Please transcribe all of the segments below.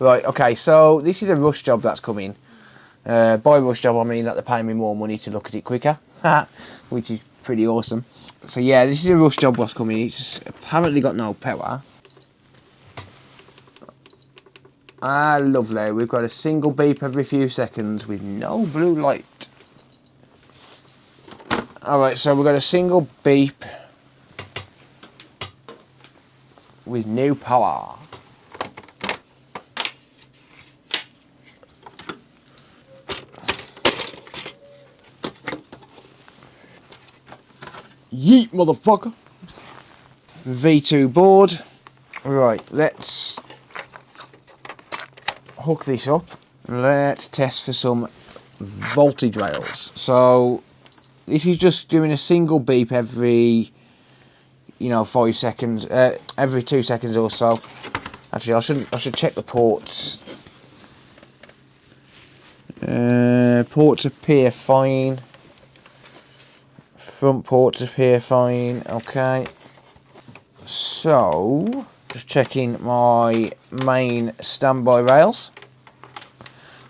Right, okay, so this is a rush job that's coming. By rush job I mean that they're paying me more money to look at it quicker, which is pretty awesome. So yeah, this is a rush job what's coming. It's apparently got no power. Ah, lovely. We've got a single beep every few seconds with no blue light. Alright, so we've got a single beep with no power. Yeet, motherfucker. V2 board. Right, let's hook this up. Let's test for some voltage rails. So this is just doing a single beep every, 5 seconds, every 2 seconds or so. Actually, I should check the ports. Ports appear fine. Front ports appear fine. Okay. So just checking my main standby rails,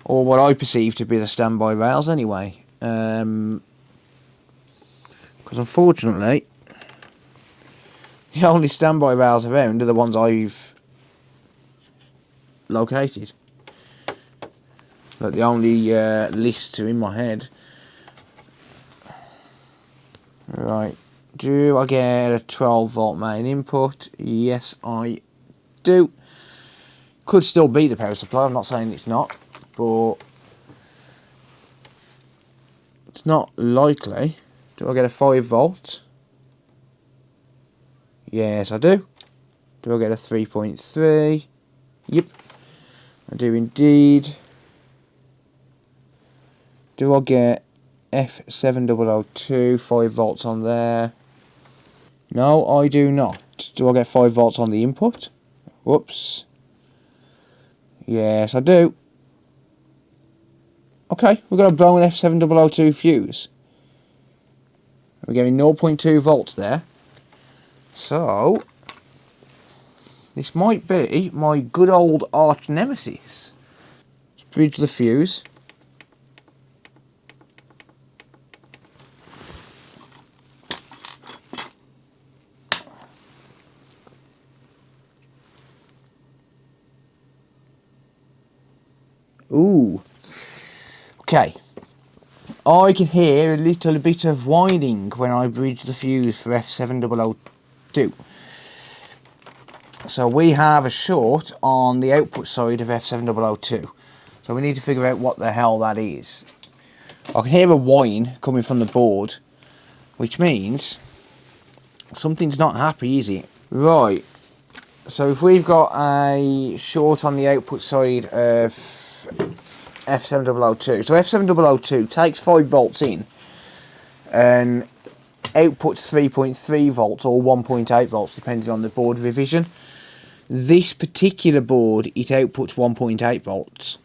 or what I perceive to be the standby rails anyway. Because unfortunately, the only standby rails around are the ones I've located. Like the only lists are in my head. Right, do I get a 12 volt main input? Yes, I do. Could still be the power supply, I'm not saying it's not, but it's not likely. Do I get a 5 volt? Yes, I do. Do I get a 3.3? Yep, I do indeed. Do I get F7002, 5 volts on there? No, I do not. Do I get 5 volts on the input? Whoops. Yes, I do. Okay, we've got a blown F7002 fuse. We're getting 0.2 volts there. So, this might be my good old arch nemesis. Let's bridge the fuse. Ooh. Okay. I can hear a little bit of whining when I bridge the fuse for F7002. So we have a short on the output side of F7002. So we need to figure out what the hell that is. I can hear a whine coming from the board, which means something's not happy, is it? Right. So if we've got a short on the output side of F7002, so F7002 takes 5 volts in and outputs 3.3 volts or 1.8 volts depending on the board revision. This particular board, it outputs 1.8 volts.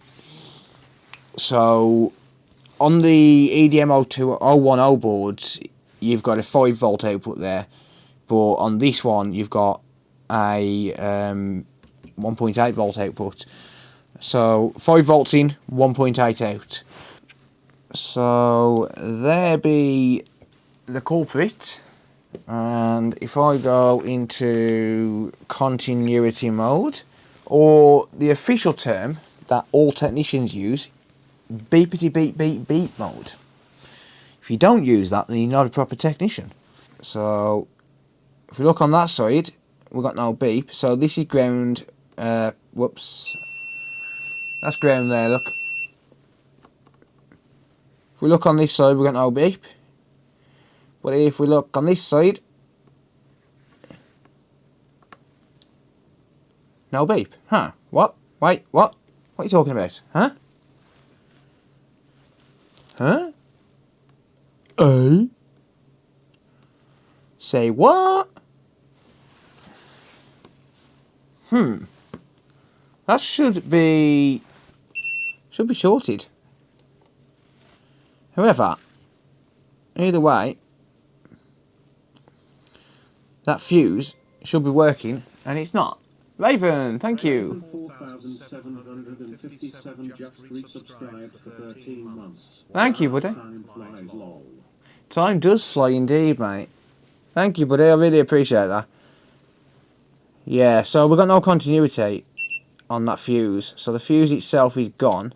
So on the EDM01010 boards you've got a 5 volt output there, but on this one you've got a 1.8 volt output. So 5 volts in, 1.8 out. So there be the culprit. And if I go into continuity mode, or the official term that all technicians use, beepity beep beep beep mode. If you don't use that, then you're not a proper technician. So if we look on that side, we've got no beep. So this is ground. Whoops. That's ground there, look. If we look on this side, we've got no beep. But if we look on this side, no beep. Huh? What? Wait, what? What are you talking about? Huh? Huh? Say what? That should be shorted. However, either way, that fuse should be working, and it's not. Raven, thank you. 4,757 just resubscribed for 13 months. Thank you, buddy. Time flies, lol. Time does fly indeed, mate. Thank you, buddy. I really appreciate that. Yeah, so we've got no continuity on that fuse. So the fuse itself is gone.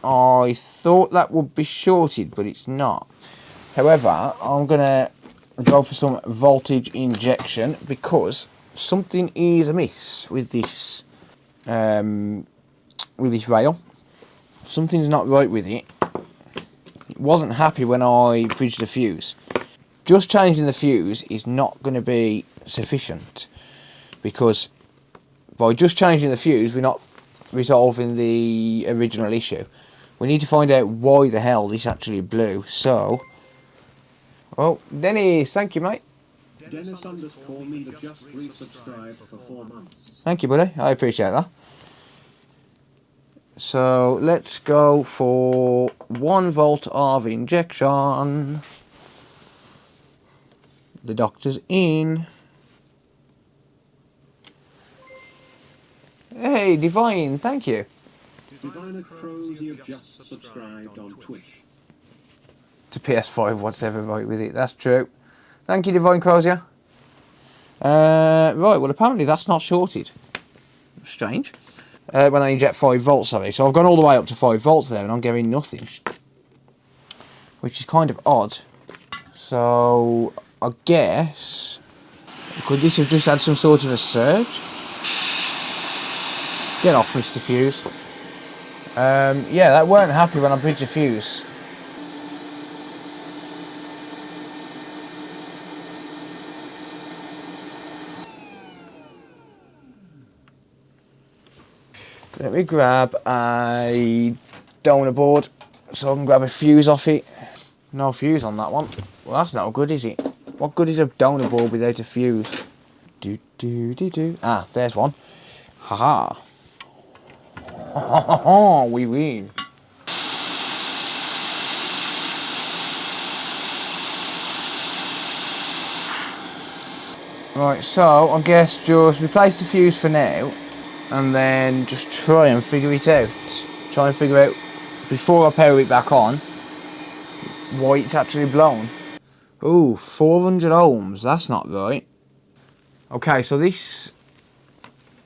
I thought that would be shorted, but it's not. However, I'm going to go for some voltage injection because something is amiss with this rail. Something's not right with it. It wasn't happy when I bridged the fuse. Just changing the fuse is not going to be sufficient because by just changing the fuse we're not resolving the original issue. We need to find out why the hell this actually blew. So, oh, Dennis, thank you, mate. Dennis underscore me just resubscribed for 4 months. Thank you, buddy. I appreciate that. So let's go for 1 volt of injection. The doctor's in. Hey, Divine, thank you. Divine Crows, you've just subscribed on Twitch. To PS5, whatever right with it. That's true. Thank you, Divine Crozier. Right, well, apparently that's not shorted. Strange. When I inject 5 volts, sorry. So I've gone all the way up to 5 volts there and I'm getting nothing. Which is kind of odd. So, I guess... could this have just had some sort of a surge? Get off, Mr. Fuse. Yeah, that weren't happy when I bridged the fuse. Let me grab a donor board so I can grab a fuse off it. No fuse on that one. Well, that's not good, is it? What good is a donor board without a fuse? Ah, there's one. Haha. Ha we win. Right, so I guess just replace the fuse for now and then just try and figure it out. Try and figure out, before I power it back on, why it's actually blown. Ooh, 400 ohms, that's not right. Okay, so this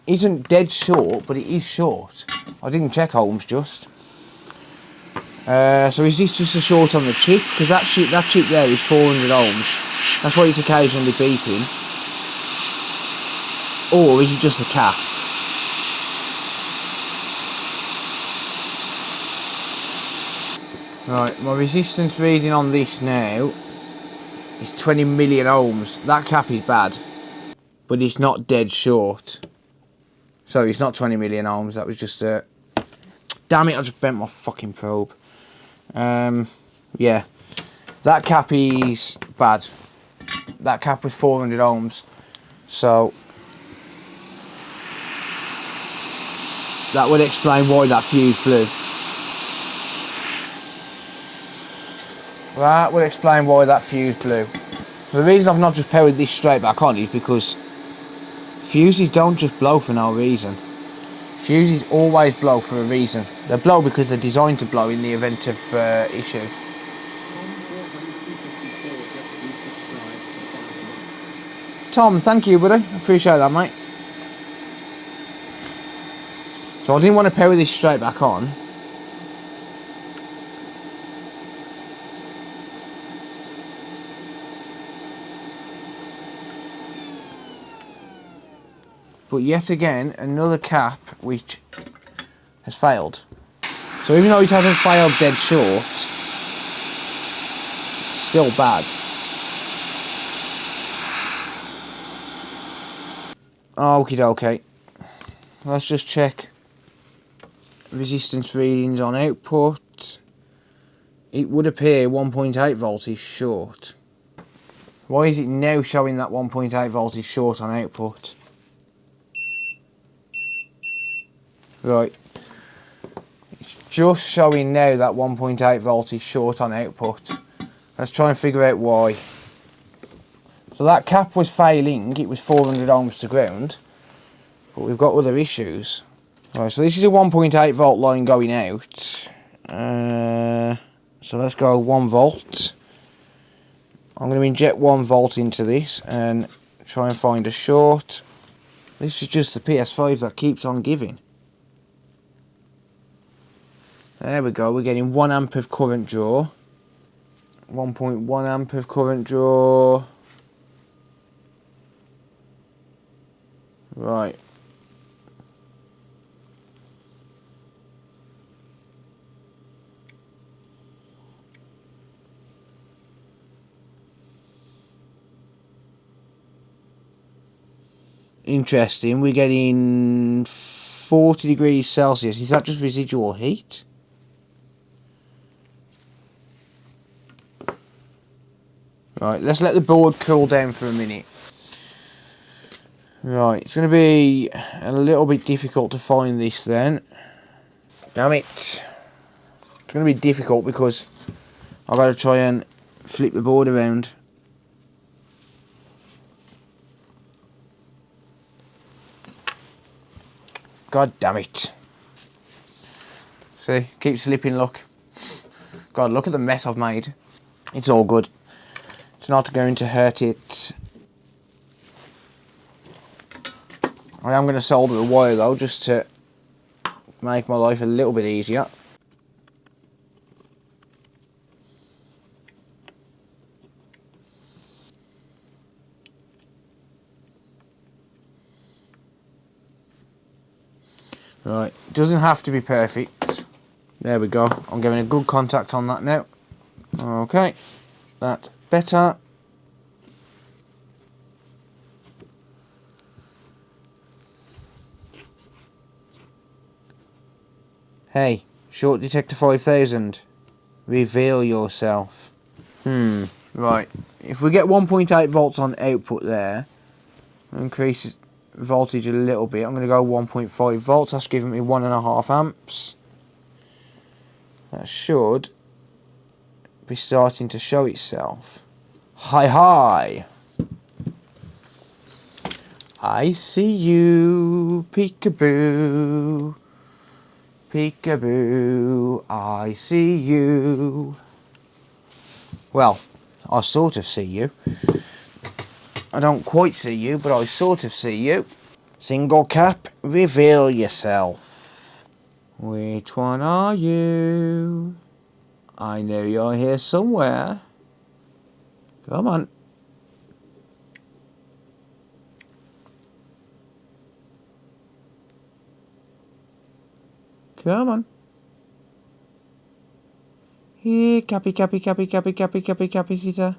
isn't dead short, but it is short. I didn't check ohms just. So is this just a short on the chip? Because that chip there is 400 ohms. That's why it's occasionally beeping. Or is it just a cap? Right, my resistance reading on this now is 20 million ohms. That cap is bad, but it's not dead short. Sorry, it's not 20 million ohms. That was just a... Damn it, I just bent my fucking probe. Yeah, that cap is bad. That cap was 400 ohms. So that would explain why that fuse blew. That would explain why that fuse blew. So the reason I've not just powered this straight back on is because fuses don't just blow for no reason. Fuses always blow for a reason. They blow because they're designed to blow in the event of issue. Tom, thank you, buddy. Appreciate that, mate. So I didn't want to power this straight back on. But yet again, another cap which has failed. So even though it hasn't failed dead short, it's still bad. Okie dokie. Let's just check resistance readings on output. It would appear 1.8 volt is short. Why is it now showing that 1.8 volt is short on output? Right, it's just showing now that 1.8 volt is short on output. Let's try and figure out why. So that cap was failing, it was 400 ohms to ground. but we've got other issues. Right, so this is a 1.8 volt line going out. So let's go 1 volt. I'm going to inject 1 volt into this and try and find a short. This is just the PS5 that keeps on giving. There we go, we're getting 1 amp of current draw. 1.1 amp of current draw. Right. Interesting, we're getting 40 degrees Celsius. Is that just residual heat? Right, let's let the board cool down for a minute. Right, it's going to be a little bit difficult to find this then. Damn it. It's going to be difficult because I've got to try and flip the board around. God damn it. See, keep slipping, look. God, look at the mess I've made. It's all good. It's not going to hurt it. I am going to solder a wire though, just to make my life a little bit easier. Right, doesn't have to be perfect. There we go. I'm getting a good contact on that now. Okay, that's better. Hey, Short Detector 5000, reveal yourself. Right, if we get 1.8 volts on output there, increase voltage a little bit. I'm going to go 1.5 volts, that's giving me 1.5 amps. That should be starting to show itself. Hi. I see you, peekaboo. Peekaboo, I see you. Well, I sort of see you. I don't quite see you, but I sort of see you. Single cap, reveal yourself. Which one are you? I know you're here somewhere. Come on. Come on. Here, Cappy, sitter.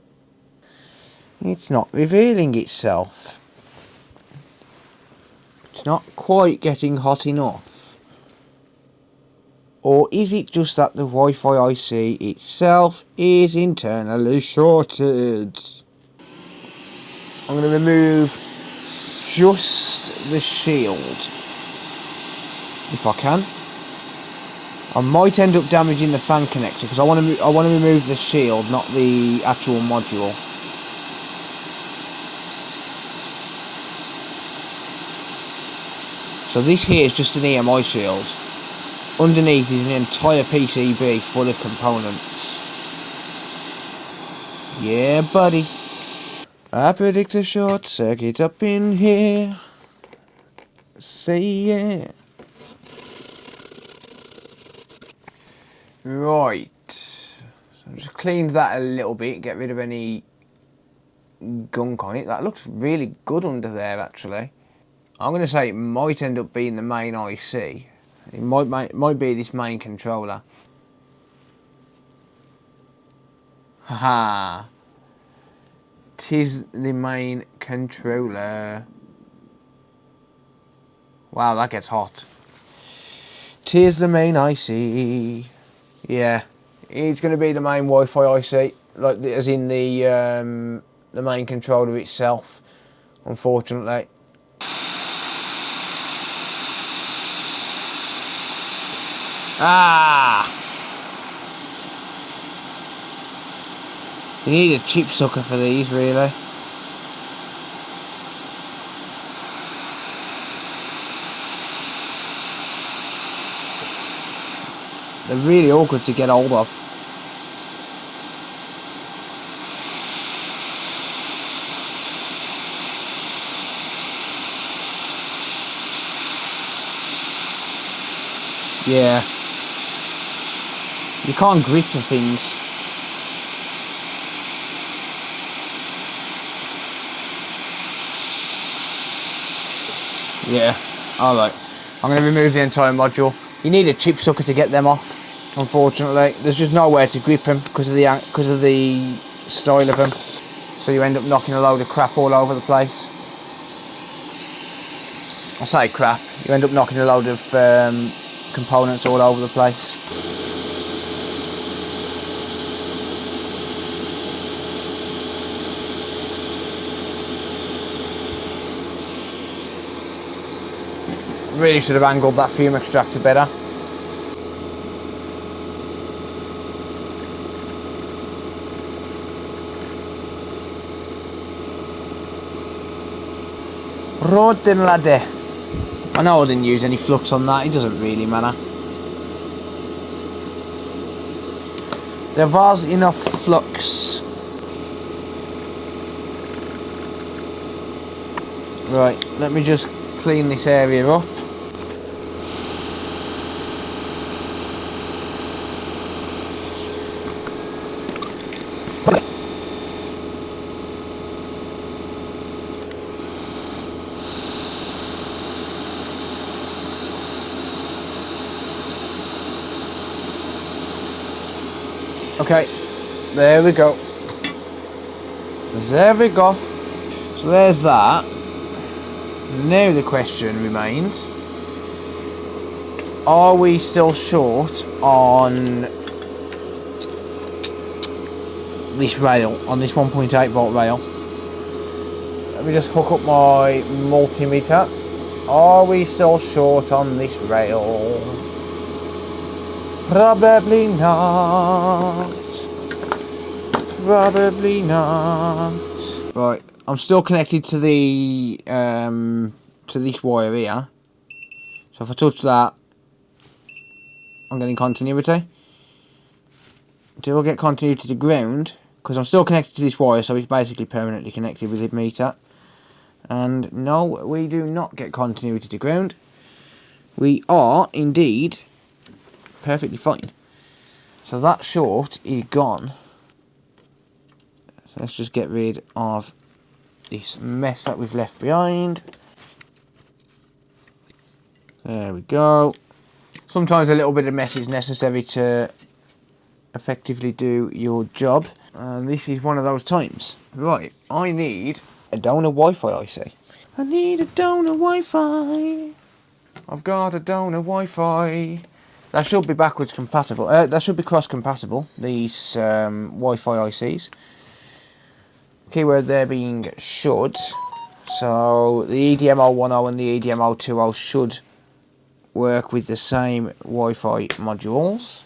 It's not revealing itself. It's not quite getting hot enough. Or is it just that the Wi-Fi IC itself is internally shorted? I'm going to remove just the shield, if I can. I might end up damaging the fan connector because I want to remove the shield, not the actual module. So this here is just an EMI shield. Underneath is an entire PCB full of components. Yeah, buddy. I predict a short circuit up in here. Say yeah. Right. So I've just cleaned that a little bit, get rid of any gunk on it. That looks really good under there, actually. I'm going to say it might end up being the main IC. It might be this main controller. Haha. Tis the main controller. Wow, that gets hot. Tis the main IC. Yeah, it's going to be the main Wi-Fi IC, like as in the main controller itself. Unfortunately. Ah! You need a chip sucker for these, really. They're really awkward to get hold of. Yeah. You can't grip the things. Yeah. Alright. I'm going to remove the entire module. You need a chip sucker to get them off, unfortunately. There's just nowhere to grip them because of the style of them. So you end up knocking a load of crap all over the place. I say crap. You end up knocking a load of components all over the place. Really should have angled that fume extractor better. Rotten laddie. I know I didn't use any flux on that, it doesn't really matter. There was enough flux. Right, let me just clean this area up. Okay, there we go. There we go. So there's that. Now the question remains, are we still short on this rail, on this 1.8 volt rail? Let me just hook up my multimeter. Are we still short on this rail? Probably not. Probably not. Right, I'm still connected to the to this wire here. So if I touch that, I'm getting continuity. Do I get continuity to ground? Because I'm still connected to this wire, so it's basically permanently connected with the meter. And no, we do not get continuity to ground. We are indeed perfectly fine. So that short is gone. So let's just get rid of this mess that we've left behind. There we go. Sometimes a little bit of mess is necessary to effectively do your job, and this is one of those times. Right, I need a donor Wi-Fi IC. I need a donor Wi-Fi. I've got a donor Wi-Fi. That should be backwards compatible. That should be cross compatible, these Wi-Fi ICs. Keyword there being should. So the EDM010 and the EDM020 should work with the same Wi-Fi modules.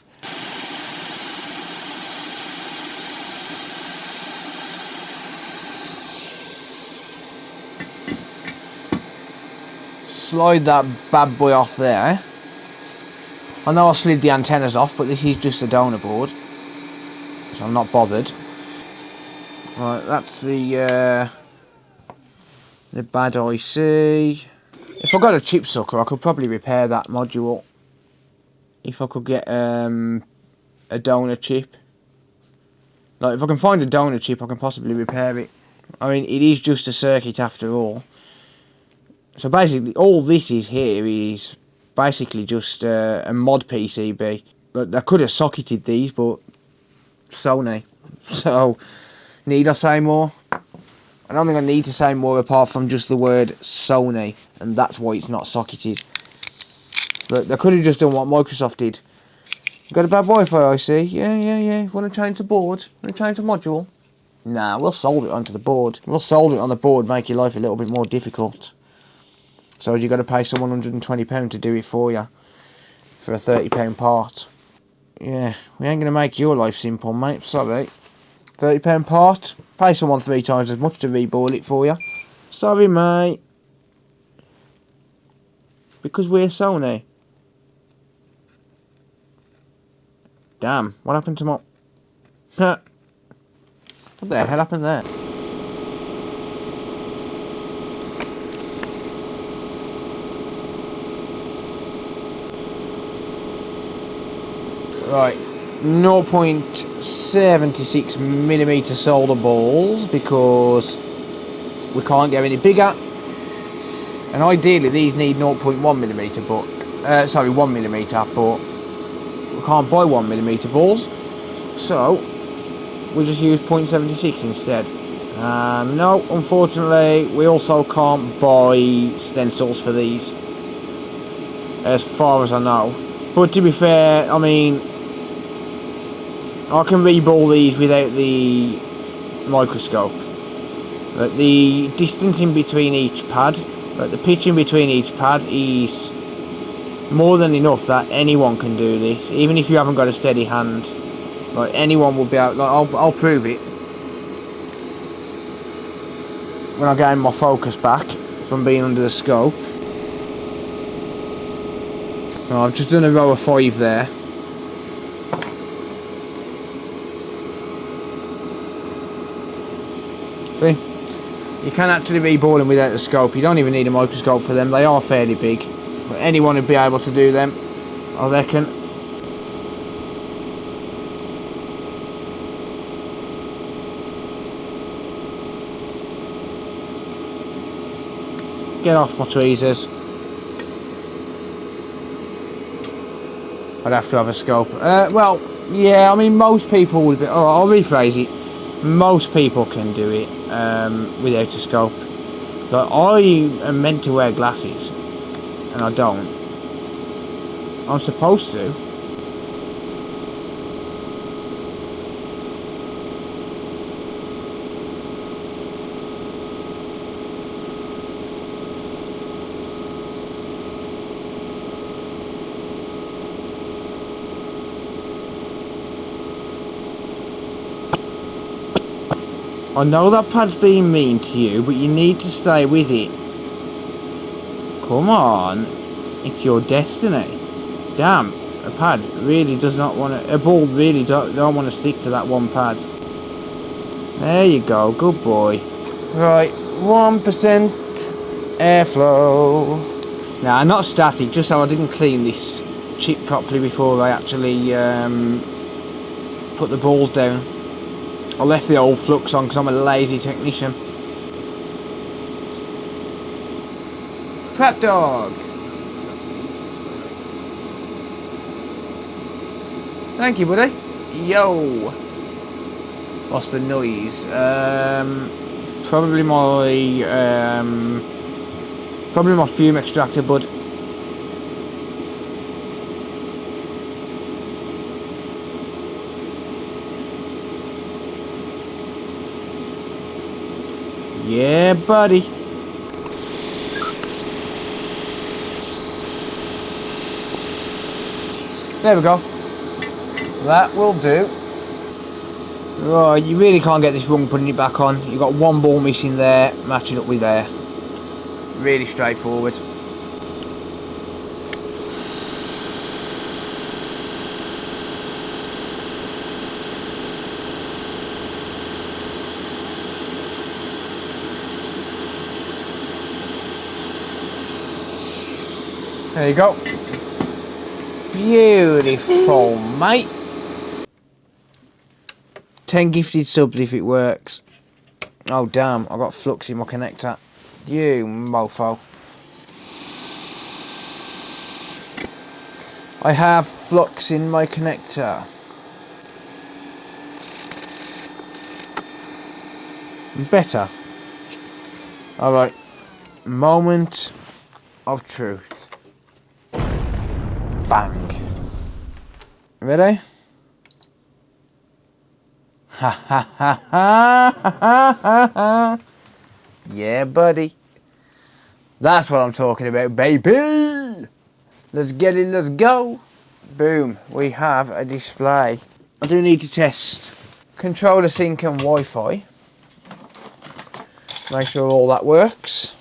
Slide that bad boy off there. I know I slid the antennas off, but this is just a donor board, so I'm not bothered. Right, that's the bad IC. If I got a chip sucker, I could probably repair that module. If I could get a donor chip. Like, if I can find a donor chip, I can possibly repair it. I mean, it is just a circuit after all. So basically, all this is here is basically just a mod PCB. But I could have socketed these, but SONY. So, need I say more? I don't think I need to say more apart from just the word SONY, and that's why it's not socketed. But they could have just done what Microsoft did. Got a bad Wi-Fi IC? Yeah. Want to change the board? Want to change the module? Nah, we'll solder it onto the board. We'll solder it on the board, make your life a little bit more difficult. So you got to pay someone £120 to do it for you, for a £30 part. Yeah, we ain't going to make your life simple, mate, sorry. £30 part, pay someone 3 times as much to reboard it for you. Sorry, mate. Because we're Sony. Damn, what happened to my... What the hell happened there? Right, 0.76mm solder balls because we can't get any bigger, and ideally these need 0.1mm, but sorry, 1mm, but we can't buy 1mm balls, so we just use 0.76 instead. No, unfortunately, we also can't buy stencils for these, as far as I know. But to be fair, I mean, I can re-ball these without the microscope. But the distance in between each pad, the pitch in between each pad is more than enough that anyone can do this, even if you haven't got a steady hand. Like, anyone will be able. Like, I'll prove it when I gain my focus back from being under the scope. Oh, I've just done a row of 5 there. See? You can actually re-ball them without the scope. You don't even need a microscope for them. They are fairly big. But anyone would be able to do them, I reckon. Get off my tweezers. I'd have to have a scope. Well, yeah, I mean, most people would be... Oh, I'll rephrase it. Most people can do it without a scope. But I am meant to wear glasses, and I don't. I'm supposed to. I know that pad's being mean to you, but you need to stay with it. Come on. It's your destiny. Damn, a pad really does not want to... A ball really don't want to stick to that one pad. There you go, good boy. Right, 1% airflow. Nah, not static, just so I didn't clean this chip properly before I actually put the balls down. I left the old flux on because I'm a lazy technician. Fat dog. Thank you, buddy. Yo. What's the noise? Probably my fume extractor, bud. Yeah, buddy. There we go. That will do. Right, you really can't get this wrong putting it back on. You've got one ball missing there, matching up with there. Really straightforward. There you go. Beautiful, mate. 10 gifted subs if it works. Oh damn, I got flux in my connector. You mofo. I have flux in my connector. Better. Alright. Moment of truth. Bang. Ready? Ha ha ha ha ha ha ha. Yeah, buddy. That's what I'm talking about, baby. Let's get it, let's go. Boom, we have a display. I do need to test controller sync and Wi-Fi. Make sure all that works.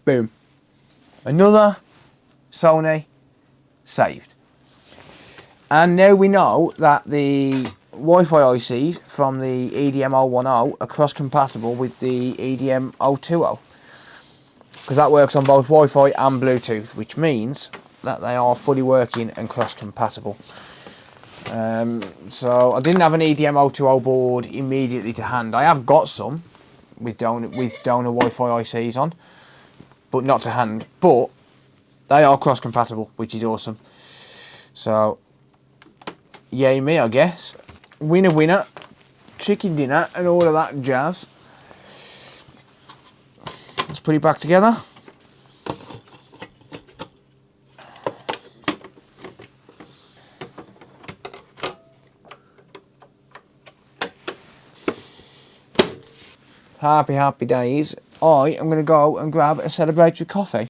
Boom. Another Sony, saved. And now we know that the Wi-Fi ICs from the EDM 010 are cross-compatible with the EDM 020. Because that works on both Wi-Fi and Bluetooth, which means that they are fully working and cross-compatible. So I didn't have an EDM 020 board immediately to hand. I have got some with donor Wi-Fi ICs on, but not to hand. But they are cross-compatible, which is awesome. So, yay me, I guess. Winner, winner, chicken dinner, and all of that jazz. Let's put it back together. Happy, happy days. I am going to go and grab a celebratory coffee.